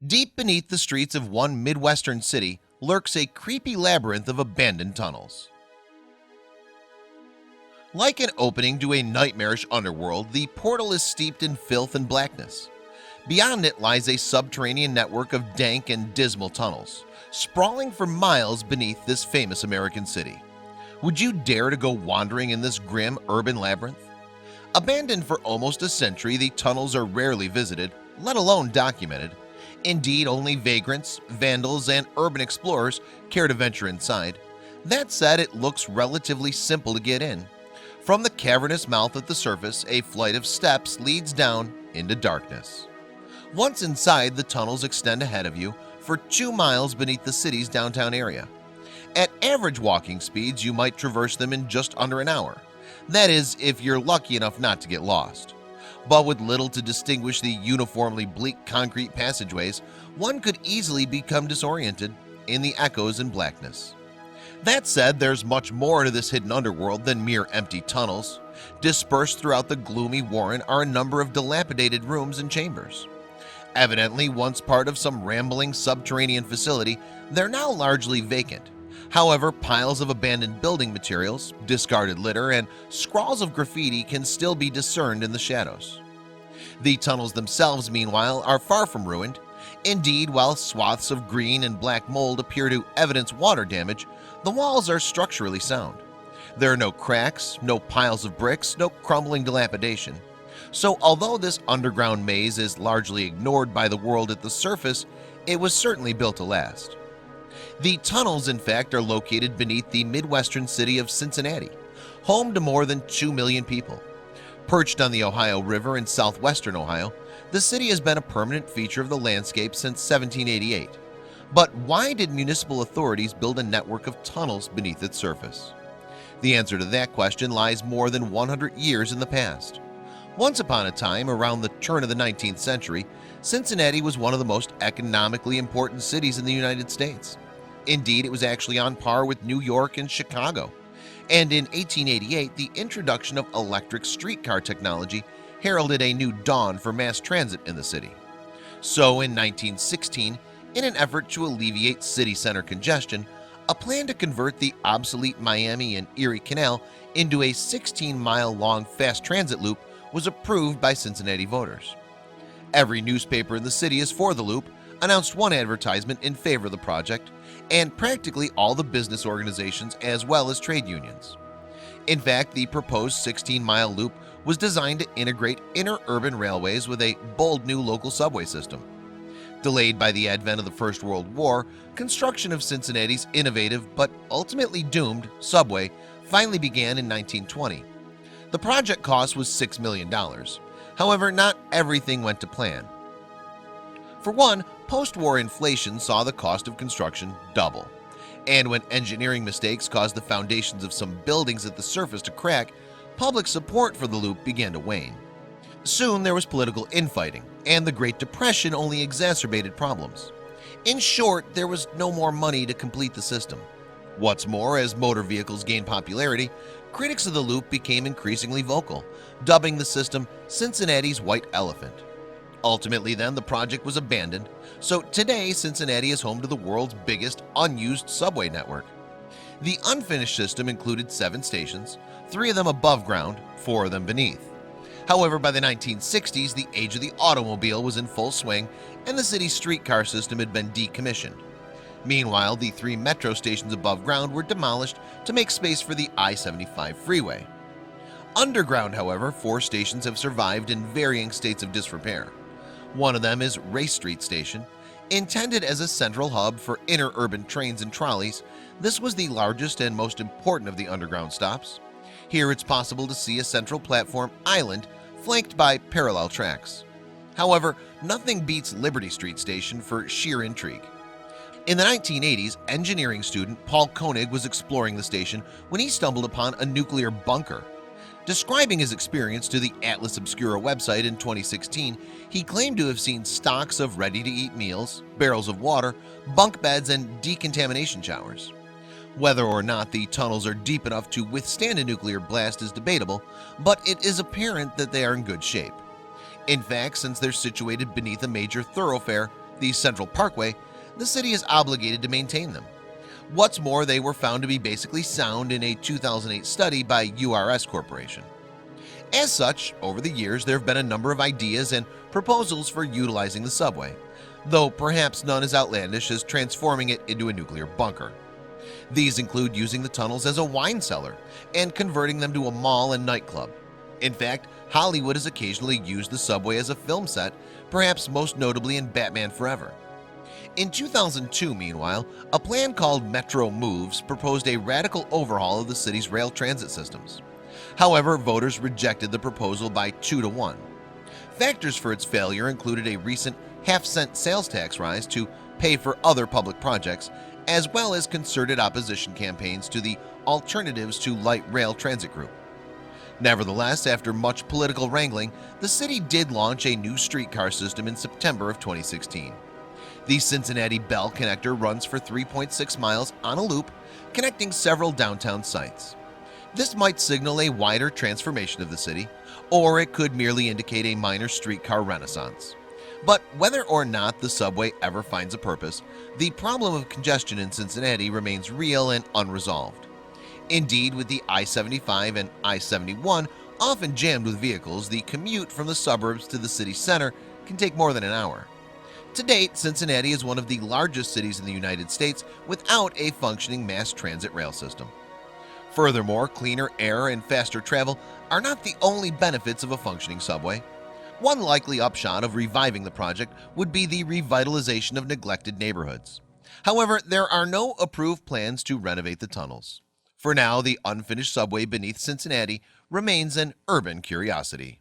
Deep beneath the streets of one Midwestern city lurks a creepy labyrinth of abandoned tunnels. Like an opening to a nightmarish underworld, the portal is steeped in filth and blackness. Beyond it lies a subterranean network of dank and dismal tunnels, sprawling for miles beneath this famous American city. Would you dare to go wandering in this grim urban labyrinth? Abandoned for almost a century, the tunnels are rarely visited, let alone documented. Indeed, only vagrants, vandals, and urban explorers care to venture inside. That said, it looks relatively simple to get in. From the cavernous mouth at the surface, a flight of steps leads down into darkness. Once inside, the tunnels extend ahead of you for 2 miles beneath the city's downtown area. At average walking speeds, you might traverse them in just under an hour. That is, if you're lucky enough not to get lost. But with little to distinguish the uniformly bleak concrete passageways, one could easily become disoriented in the echoes and blackness. That said, there's much more to this hidden underworld than mere empty tunnels. Dispersed throughout the gloomy warren are a number of dilapidated rooms and chambers. Evidently once part of some rambling subterranean facility, they're now largely vacant. However, piles of abandoned building materials, discarded litter, and scrawls of graffiti can still be discerned in the shadows. The tunnels themselves, meanwhile, are far from ruined. Indeed, while swaths of green and black mold appear to evidence water damage, the walls are structurally sound. There are no cracks, no piles of bricks, no crumbling dilapidation. So although this underground maze is largely ignored by the world at the surface, it was certainly built to last. The tunnels, in fact, are located beneath the Midwestern city of Cincinnati, home to more than 2 million people. Perched on the Ohio River in southwestern Ohio, the city has been a permanent feature of the landscape since 1788. But why did municipal authorities build a network of tunnels beneath its surface? The answer to that question lies more than 100 years in the past. Once upon a time, around the turn of the 19th century, Cincinnati was one of the most economically important cities in the United States. Indeed, it was actually on par with New York and Chicago. And in 1888, the introduction of electric streetcar technology heralded a new dawn for mass transit in the city. So in 1916, in an effort to alleviate city center congestion, a plan to convert the obsolete Miami and Erie Canal into a 16-mile-long fast transit loop was approved by Cincinnati voters. Every newspaper in the city is for the loop, announced one advertisement in favor of the project, and practically all the business organizations as well as trade unions. In fact, the proposed 16-mile loop was designed to integrate inter-urban railways with a bold new local subway system. Delayed by the advent of the First World War, construction of Cincinnati's innovative but ultimately doomed subway finally began in 1920. The project cost was $6 million. However, not everything went to plan. For one, post-war inflation saw the cost of construction double. And when engineering mistakes caused the foundations of some buildings at the surface to crack, public support for the loop began to wane. Soon there was political infighting, and the Great Depression only exacerbated problems. In short, there was no more money to complete the system. What's more, as motor vehicles gained popularity, critics of the loop became increasingly vocal, dubbing the system Cincinnati's White Elephant. Ultimately then, the project was abandoned, so today Cincinnati is home to the world's biggest unused subway network. The unfinished system included 7 stations, 3 of them above ground, 4 of them beneath. However, by the 1960s, the age of the automobile was in full swing and the city's streetcar system had been decommissioned. Meanwhile, the 3 metro stations above ground were demolished to make space for the I-75 freeway. Underground, however, 4 stations have survived in varying states of disrepair. One of them is Race Street Station. Intended as a central hub for inter-urban trains and trolleys, this was the largest and most important of the underground stops. Here it's possible to see a central platform island flanked by parallel tracks. However, nothing beats Liberty Street Station for sheer intrigue. In the 1980s, engineering student Paul Koenig was exploring the station when he stumbled upon a nuclear bunker. Describing his experience to the Atlas Obscura website in 2016, he claimed to have seen stocks of ready-to-eat meals, barrels of water, bunk beds, and decontamination showers. Whether or not the tunnels are deep enough to withstand a nuclear blast is debatable, but it is apparent that they are in good shape. In fact, since they're situated beneath a major thoroughfare, the Central Parkway, the city is obligated to maintain them. What's more, they were found to be basically sound in a 2008 study by URS Corporation. As such, over the years there have been a number of ideas and proposals for utilizing the subway, though perhaps none as outlandish as transforming it into a nuclear bunker. These include using the tunnels as a wine cellar and converting them to a mall and nightclub. In fact, Hollywood has occasionally used the subway as a film set, perhaps most notably in Batman Forever. In 2002, meanwhile, a plan called Metro Moves proposed a radical overhaul of the city's rail transit systems. However, voters rejected the proposal by 2-1. Factors for its failure included a recent half-cent sales tax rise to pay for other public projects, as well as concerted opposition campaigns to the Alternatives to Light Rail Transit Group. Nevertheless, after much political wrangling, the city did launch a new streetcar system in September of 2016. The Cincinnati Bell Connector runs for 3.6 miles on a loop, connecting several downtown sites. This might signal a wider transformation of the city, or it could merely indicate a minor streetcar renaissance. But whether or not the subway ever finds a purpose, the problem of congestion in Cincinnati remains real and unresolved. Indeed, with the I-75 and I-71 often jammed with vehicles, the commute from the suburbs to the city center can take more than an hour. To date, Cincinnati is one of the largest cities in the United States without a functioning mass transit rail system. Furthermore, cleaner air and faster travel are not the only benefits of a functioning subway. One likely upshot of reviving the project would be the revitalization of neglected neighborhoods. However, there are no approved plans to renovate the tunnels. For now, the unfinished subway beneath Cincinnati remains an urban curiosity.